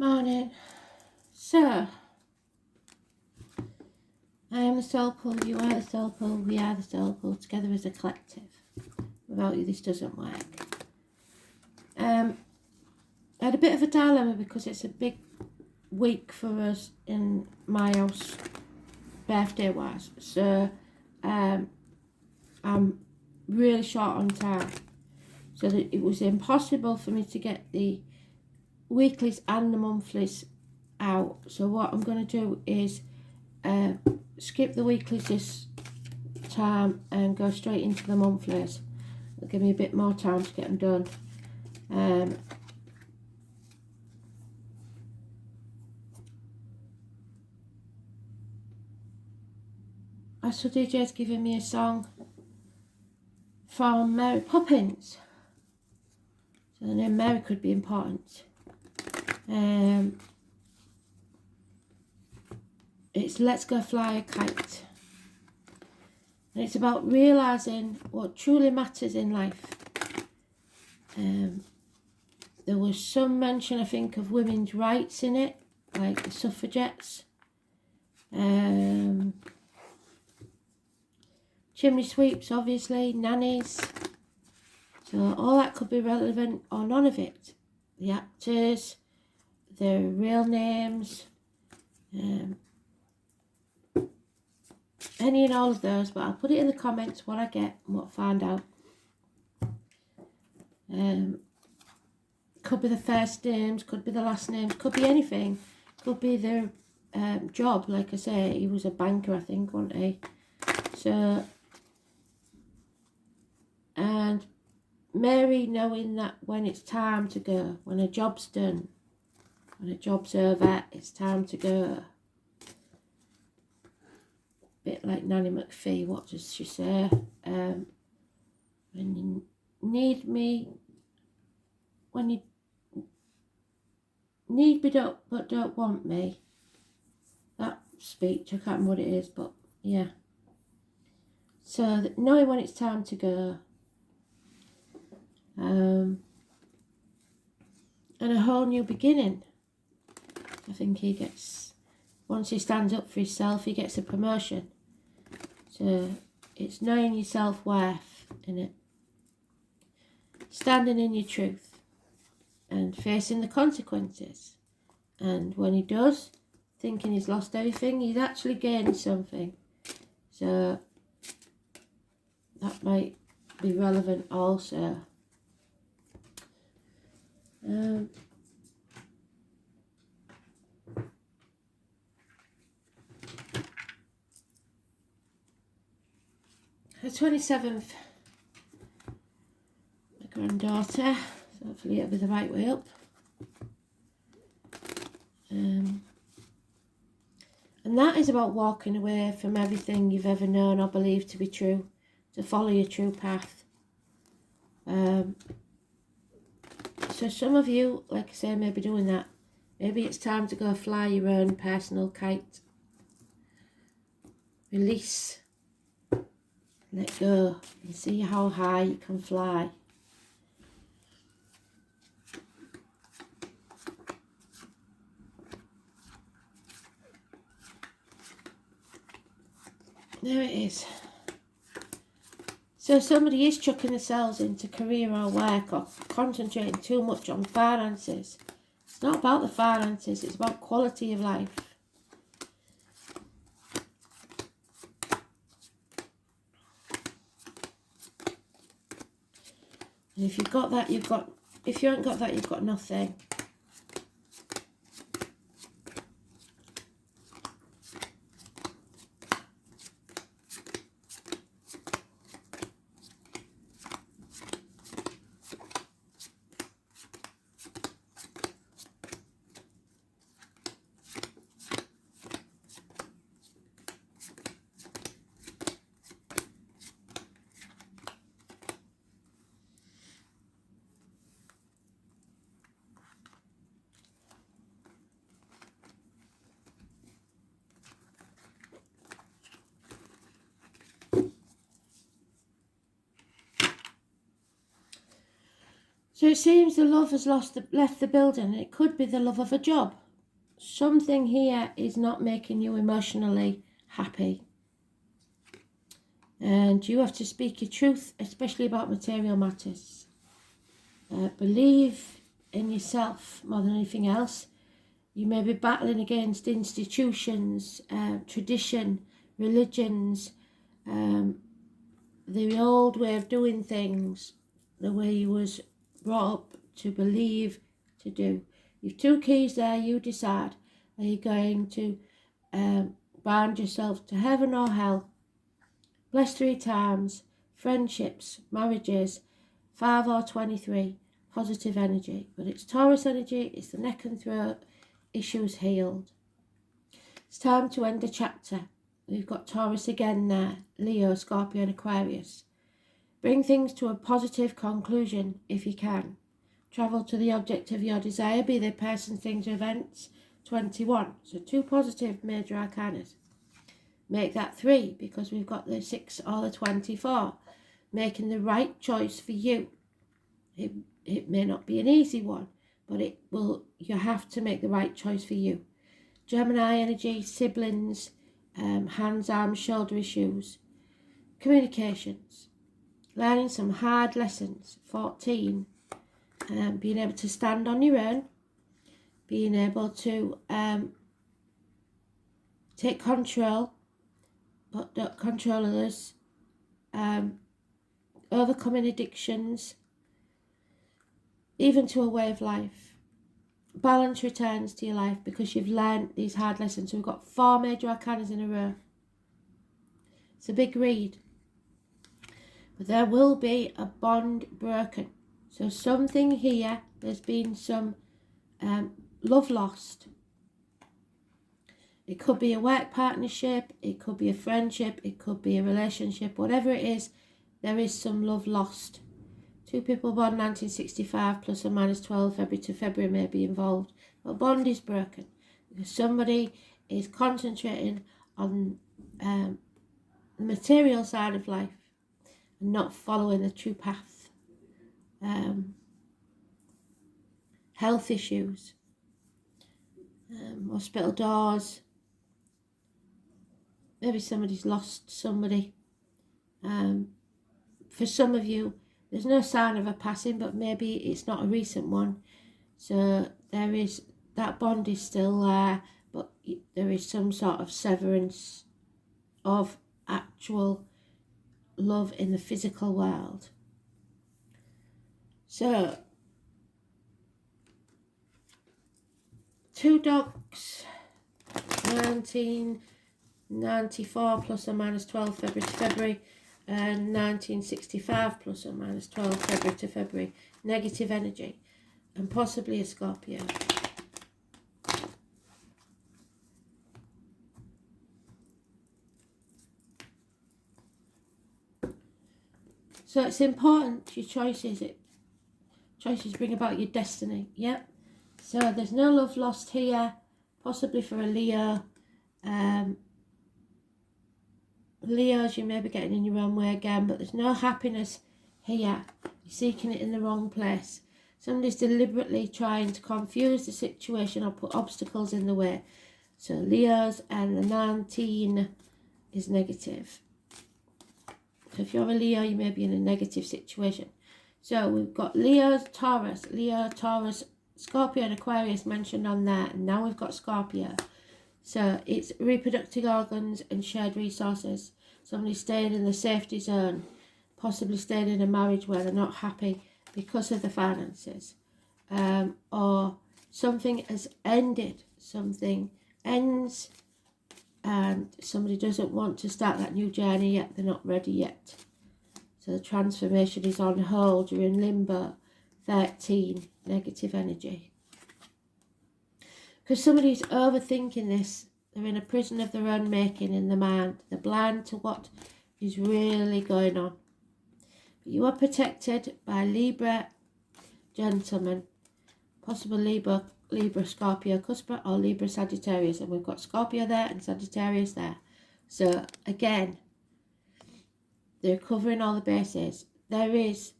Morning. So, I am the soul pool, you are the soul pool, we are the soul pool, together as a collective. Without you, this doesn't work. I had a bit of a dilemma because it's a big week for us in my house, birthday-wise. So, I'm really short on time. So that it was impossible for me to get the weeklies and the monthlies out. So what I'm going to do is skip the weeklies this time and go straight into the monthlies. It'll give me a bit more time to get them done. So DJ's giving me a song from Mary Poppins. So the name Mary could be important. It's Let's Go Fly a Kite. And it's about realising what truly matters in life. There was some mention, I think, of women's rights in it, like the suffragettes. Chimney sweeps, obviously, nannies. So all that could be relevant, or none of it. The actors, their real names, any and all of those, but I'll put it in the comments what I get and what I find out. Could be the first names, could be the last names, could be anything. Could be their job, like I say, he was a banker, I think, wasn't he? So, and Mary knowing that when it's time to go, when a job's done, when a job's over, it's time to go. Bit like Nanny McPhee, what does she say? When you need me, when you need me but don't want me. That speech, I can't remember what it is, but yeah. So knowing when it's time to go. And a whole new beginning. I think he gets, once he stands up for himself, he gets a promotion. So it's knowing your self-worth in it. Standing in your truth and facing the consequences. And when he does, thinking he's lost everything, he's actually gained something. So that might be relevant also. 27th, my granddaughter, so hopefully it'll be the right way up. And that is about walking away from everything you've ever known or believed to be true, to follow your true path. So some of you, like I say, may be doing that. Maybe it's time to go fly your own personal kite. Release. Let go and see how high you can fly. There it is. So somebody is chucking themselves into career or work or concentrating too much on finances. It's not about the finances, it's about quality of life. And if you've got that, you've got, if you haven't got that, you've got nothing. So it seems the love has left the building, and it could be the love of a job. Something here is not making you emotionally happy. And you have to speak your truth, especially about material matters. Believe in yourself more than anything else. You may be battling against institutions, tradition, religions, the old way of doing things, the way you was brought up to believe, to do. You've two keys there, you decide. Are you going to bind yourself to heaven or hell? Blessed 3 times, friendships, marriages, 5 or 23, positive energy. But it's Taurus energy, it's the neck and throat, issues healed. It's time to end the chapter. We've got Taurus again there, Leo, Scorpio and Aquarius. Bring things to a positive conclusion if you can. Travel to the object of your desire, be they person, things or events. 21. So 2 positive major arcanas. Make that 3 because we've got the 6 or the 24. Making the right choice for you. It may not be an easy one, but you have to make the right choice for you. Gemini energy, siblings, hands, arms, shoulder issues. Communications. Learning some hard lessons. 14. Being able to stand on your own. Being able to take control, but don't control others. Overcoming addictions, even to a way of life. Balance returns to your life because you've learned these hard lessons. So we've got 4 major arcanas in a row. It's a big read. But there will be a bond broken. So something here, there's been some love lost. It could be a work partnership, it could be a friendship, it could be a relationship, whatever it is, there is some love lost. 2 people born 1965 plus or minus 12 February to February may be involved. But bond is broken because somebody is concentrating on the material side of life and not following the true path. Health issues, hospital doors, maybe somebody's lost somebody. For some of you, there's no sign of a passing, but maybe it's not a recent one. So there is, that bond is still there, but there is some sort of severance of actual love in the physical world. So, 2 dogs, 1994 plus or minus 12 February to February, and 1965 plus or minus 12 February to February. Negative energy, and possibly a Scorpio. So it's important, your choices. Choices bring about your destiny, yep. So there's no love lost here, possibly for a Leo. Leos, you may be getting in your own way again, but there's no happiness here. You're seeking it in the wrong place. Somebody's deliberately trying to confuse the situation or put obstacles in the way. So Leos, and the 19 is negative. So if you're a Leo, you may be in a negative situation. So we've got Leo, Taurus, Scorpio and Aquarius mentioned on there, and now we've got Scorpio. So it's reproductive organs and shared resources. Somebody staying in the safety zone, possibly staying in a marriage where they're not happy because of the finances. Or something has ended, something ends, and somebody doesn't want to start that new journey yet, they're not ready yet. So the transformation is on hold, you're in limbo. 13, negative energy. Because somebody's overthinking this, they're in a prison of their own making in the mind. They're blind to what is really going on. But you are protected by Libra gentlemen, possible Libra Scorpio Cuspidor, or Libra Sagittarius, and we've got Scorpio there and Sagittarius there. So again, they're covering all the bases. There is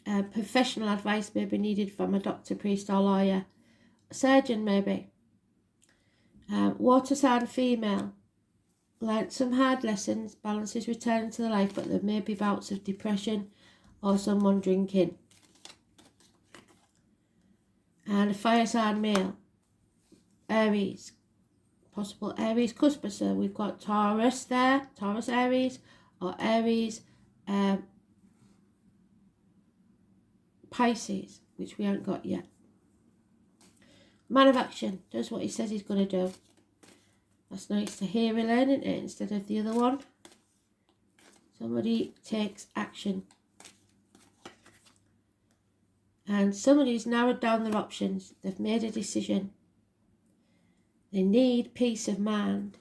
Professional advice may be needed from a doctor, priest or lawyer. A surgeon maybe. Water sign female. Learnt some hard lessons, balance is returning to the life, but there may be bouts of depression or someone drinking. And a fire sign male. Aries. Possible Aries cusper. So we've got Taurus there, Taurus Aries, or Aries Pisces, which we haven't got yet. Man of action, does what he says he's going to do. That's nice to hear, we're learning it instead of the other one. Somebody takes action. And somebody's narrowed down their options. They've made a decision. They need peace of mind.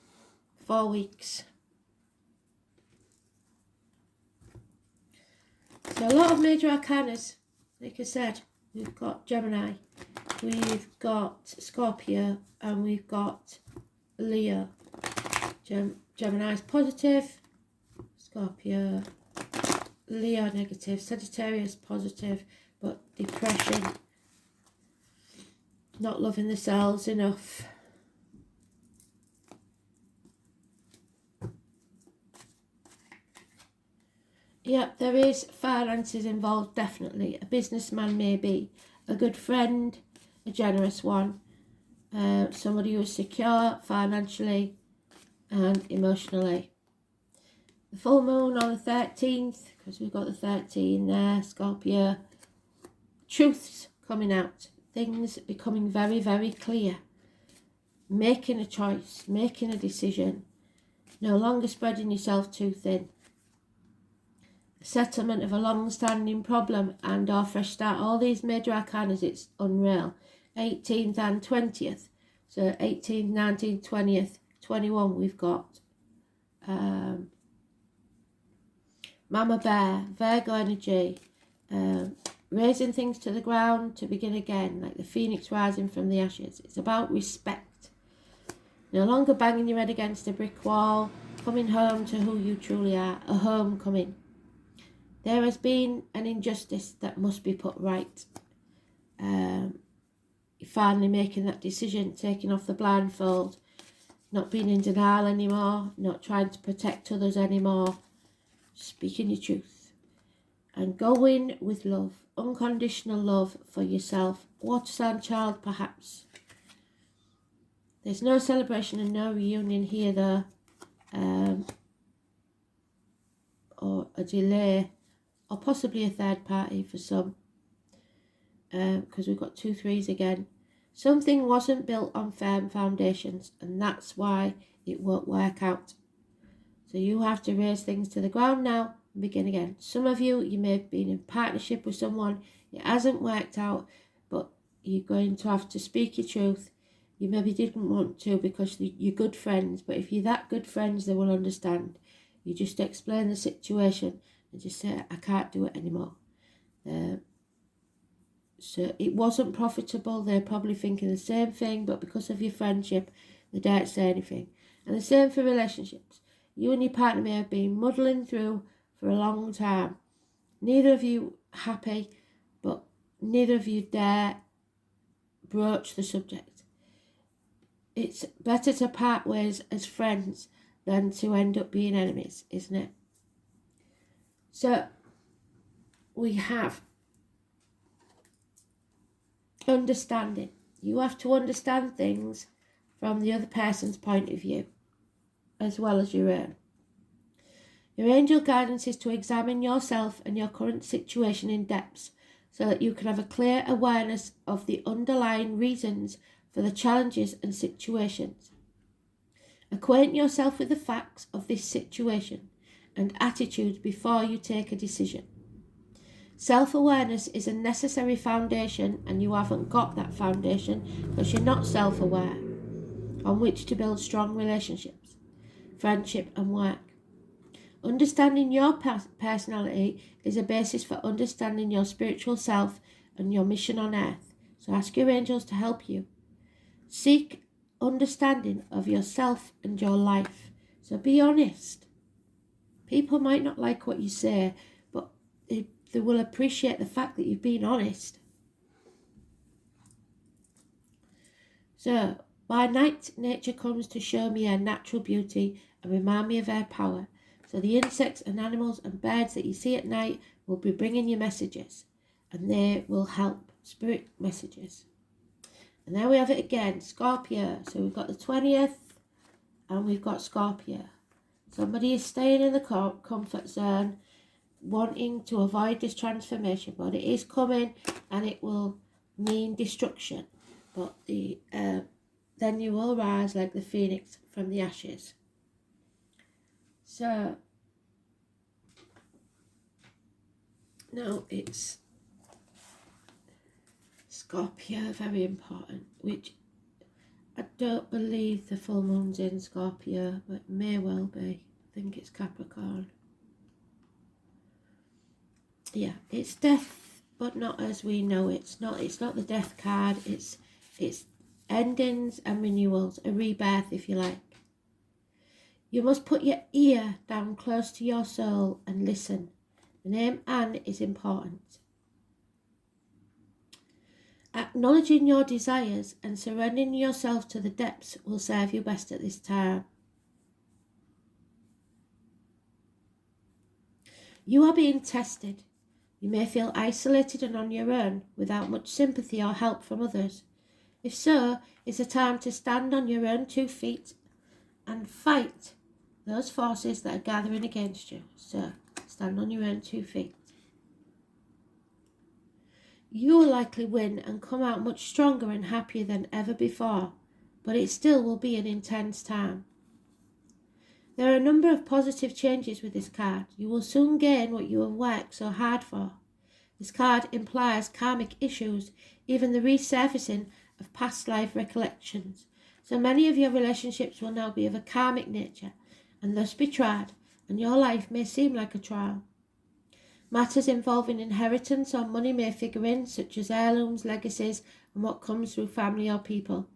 4 weeks. So a lot of major arcanas. Like I said, we've got Gemini, we've got Scorpio, and we've got Leo. Gemini's positive, Scorpio, Leo negative, Sagittarius positive, but depression, not loving themselves enough. Yep, there is finances involved, definitely. A businessman maybe, a good friend, a generous one, somebody who's secure financially and emotionally. The full moon on the 13th, because we've got the 13 there, Scorpio. Truths coming out, things becoming very, very clear. Making a choice, making a decision, no longer spreading yourself too thin. Settlement of a long-standing problem and or fresh start. All these major arcanas, it's unreal. 18th and 20th. So 18th, 19th, 20th, 21 we've got. Mama Bear, Virgo energy. Raising things to the ground to begin again, like the phoenix rising from the ashes. It's about respect. No longer banging your head against a brick wall. Coming home to who you truly are. A homecoming. There has been an injustice that must be put right. You're finally making that decision, taking off the blindfold, not being in denial anymore, not trying to protect others anymore, speaking your truth. And going with love, unconditional love for yourself. Water sign child, perhaps. There's no celebration and no reunion here, though. Or a delay. Or possibly a third party for some, because we've got 2 3s again. Something wasn't built on firm foundations, and that's why it won't work out. So you have to raise things to the ground now and begin again. Some of you may have been in partnership with someone, it hasn't worked out, but you're going to have to speak your truth. You maybe didn't want to because you're good friends, but if you're that good friends, they will understand. You just explain the situation and just say, I can't do it anymore. So it wasn't profitable. They're probably thinking the same thing, but because of your friendship, they don't say anything. And the same for relationships. You and your partner may have been muddling through for a long time. Neither of you happy, but neither of you dare broach the subject. It's better to part ways as friends than to end up being enemies, isn't it? So we have understanding. You have to understand things from the other person's point of view as well as your own. Your angel guidance is to examine yourself and your current situation in depth so that you can have a clear awareness of the underlying reasons for the challenges and situations. Acquaint yourself with the facts of this situation and attitude before you take a decision. Self-awareness is a necessary foundation, and you haven't got that foundation because you're not self-aware on which to build strong relationships, friendship and work. Understanding your personality is a basis for understanding your spiritual self and your mission on earth. So ask your angels to help you. Seek understanding of yourself and your life. So be honest. People might not like what you say, but they will appreciate the fact that you've been honest. So, by night, nature comes to show me her natural beauty and remind me of her power. So the insects and animals and birds that you see at night will be bringing you messages, and they will help, spirit messages. And there we have it again, Scorpio. So we've got the 20th and we've got Scorpio. Somebody is staying in the comfort zone, wanting to avoid this transformation, but it is coming and it will mean destruction. But then you will rise like the phoenix from the ashes. So now it's Scorpio, very important, which I don't believe the full moon's in Scorpio, but it may well be. I think it's Capricorn. Yeah, it's death, but not as we know it. It's not the death card. It's endings and renewals, a rebirth, if you like. You must put your ear down close to your soul and listen. The name Anne is important. Acknowledging your desires and surrendering yourself to the depths will serve you best at this time. You are being tested. You may feel isolated and on your own without much sympathy or help from others. If so, it's a time to stand on your own 2 feet and fight those forces that are gathering against you. So, stand on your own 2 feet. You will likely win and come out much stronger and happier than ever before, but it still will be an intense time. There are a number of positive changes with this card. You will soon gain what you have worked so hard for. This card implies karmic issues, even the resurfacing of past life recollections. So many of your relationships will now be of a karmic nature and thus be tried, and your life may seem like a trial. Matters involving inheritance or money may figure in, such as heirlooms, legacies, and what comes through family or people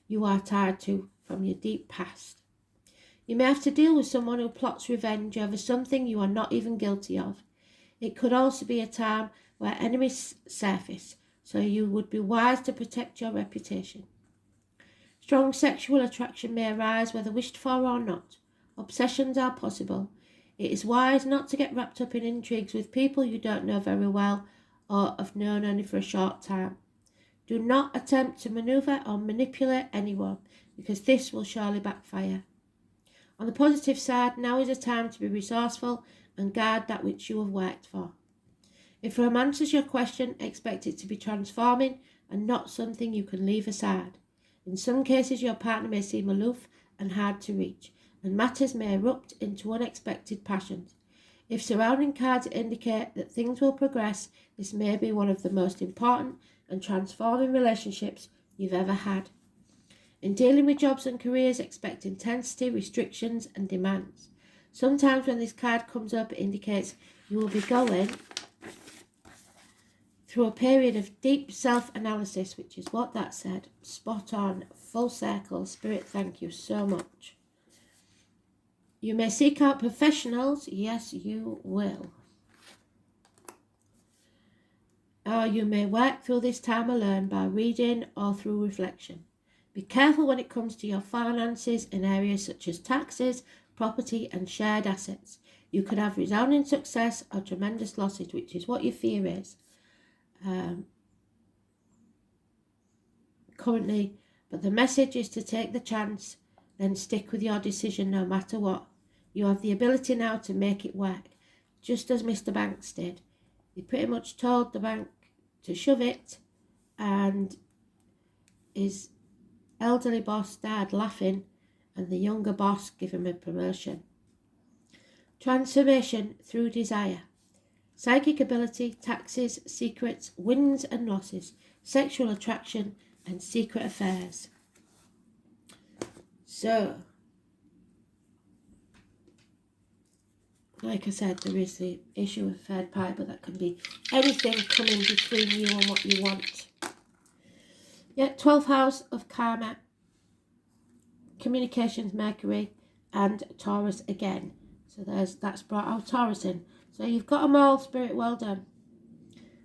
you are tied to from your deep past. You may have to deal with someone who plots revenge over something you are not even guilty of. It could also be a time where enemies surface, so you would be wise to protect your reputation. Strong sexual attraction may arise, whether wished for or not. Obsessions are possible. It is wise not to get wrapped up in intrigues with people you don't know very well or have known only for a short time. Do not attempt to maneuver or manipulate anyone, because this will surely backfire. On the positive side, now is a time to be resourceful and guard that which you have worked for. If romance is your question, expect it to be transforming and not something you can leave aside. In some cases, your partner may seem aloof and hard to reach, and matters may erupt into unexpected passions. If surrounding cards indicate that things will progress, this may be one of the most important and transforming relationships you've ever had. In dealing with jobs and careers, expect intensity, restrictions, and demands. Sometimes when this card comes up, it indicates you will be going through a period of deep self-analysis, which is what that said. Spot on, full circle. Spirit, thank you so much. You may seek out professionals. Yes, you will. Or you may work through this time alone by reading or through reflection. Be careful when it comes to your finances in areas such as taxes, property and shared assets. You could have resounding success or tremendous losses, which is what your fear is currently. But the message is to take the chance, then stick with your decision no matter what. You have the ability now to make it work, just as Mr. Banks did. He pretty much told the bank to shove it, and his elderly boss died laughing, and the younger boss gave him a promotion. Transformation through desire. Psychic ability, taxes, secrets, wins and losses, sexual attraction, and secret affairs. So, like I said, there is the issue of third party, but that can be anything coming between you and what you want. Yeah, 12th house of karma, communications, Mercury, and Taurus again. So that's brought our Taurus in. So you've got them all, Spirit, well done.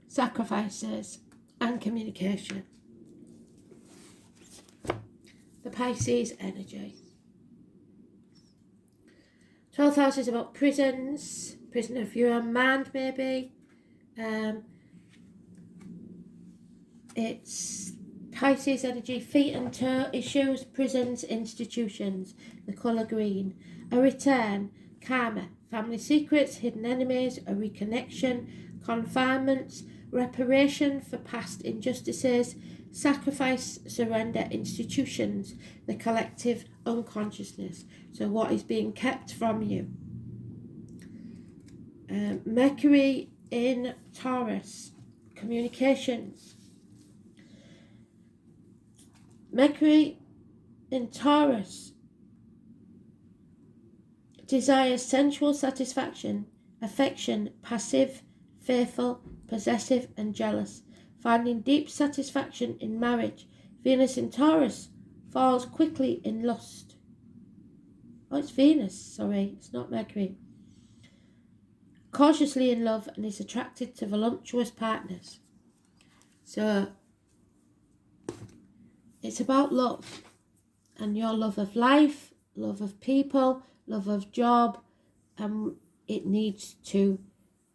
sacrifices, and communication. The Pisces energy. 12th house is about prisons, prison of your own mind maybe. It's Pisces energy, feet and toe issues, prisons, institutions, the colour green. A return, karma, family secrets, hidden enemies, a reconnection, confinements, reparation for past injustices, sacrifice, surrender, institutions, the collective unconsciousness. So what is being kept from you? Mercury in Taurus, communications. Mercury in Taurus desires sensual satisfaction, affection, passive, faithful, possessive and jealous, finding deep satisfaction in marriage. Venus in Taurus falls quickly in lust. Oh, it's Venus, sorry, it's not Mercury. Cautiously in love and is attracted to voluptuous partners. So, it's about love and your love of life, love of people, love of job, and it needs to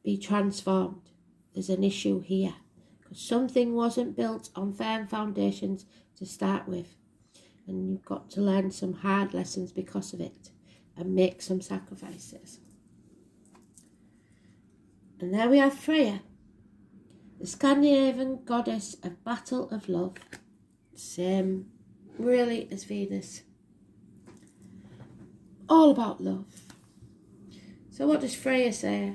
be transformed. There's an issue here because something wasn't built on firm foundations to start with, and you've got to learn some hard lessons because of it and make some sacrifices. And there we have Freya, the Scandinavian goddess of battle of love. Same really as Venus. All about love. So what does Freya say?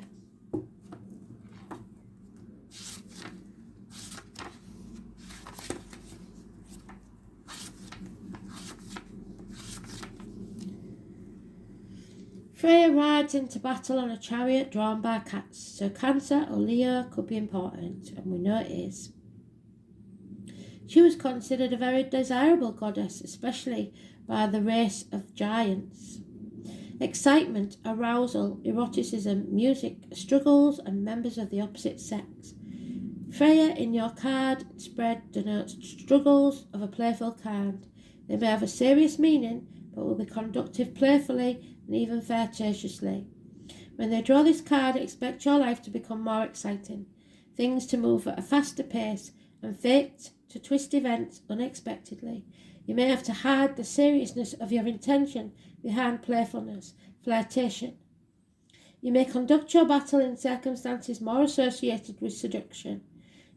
Freya rides into battle on a chariot drawn by cats. So Cancer or Leo could be important, and we know it is. She was considered a very desirable goddess, especially by the race of giants. Excitement, arousal, eroticism, music, struggles, and members of the opposite sex. Freya in your card spread denotes struggles of a playful kind. They may have a serious meaning, but will be conducted playfully and even flirtatiously. When they draw this card, expect your life to become more exciting, things to move at a faster pace, and fate to twist events unexpectedly. You may have to hide the seriousness of your intention behind playfulness, flirtation. You may conduct your battle in circumstances more associated with seduction.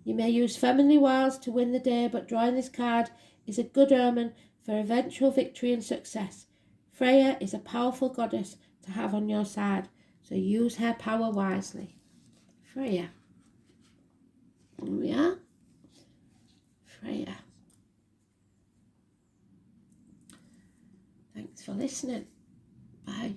You may use feminine wiles to win the day, but drawing this card is a good omen for eventual victory and success. Freya is a powerful goddess to have on your side, so use her power wisely. Freya. Here we are. Freya. Thanks for listening. Bye.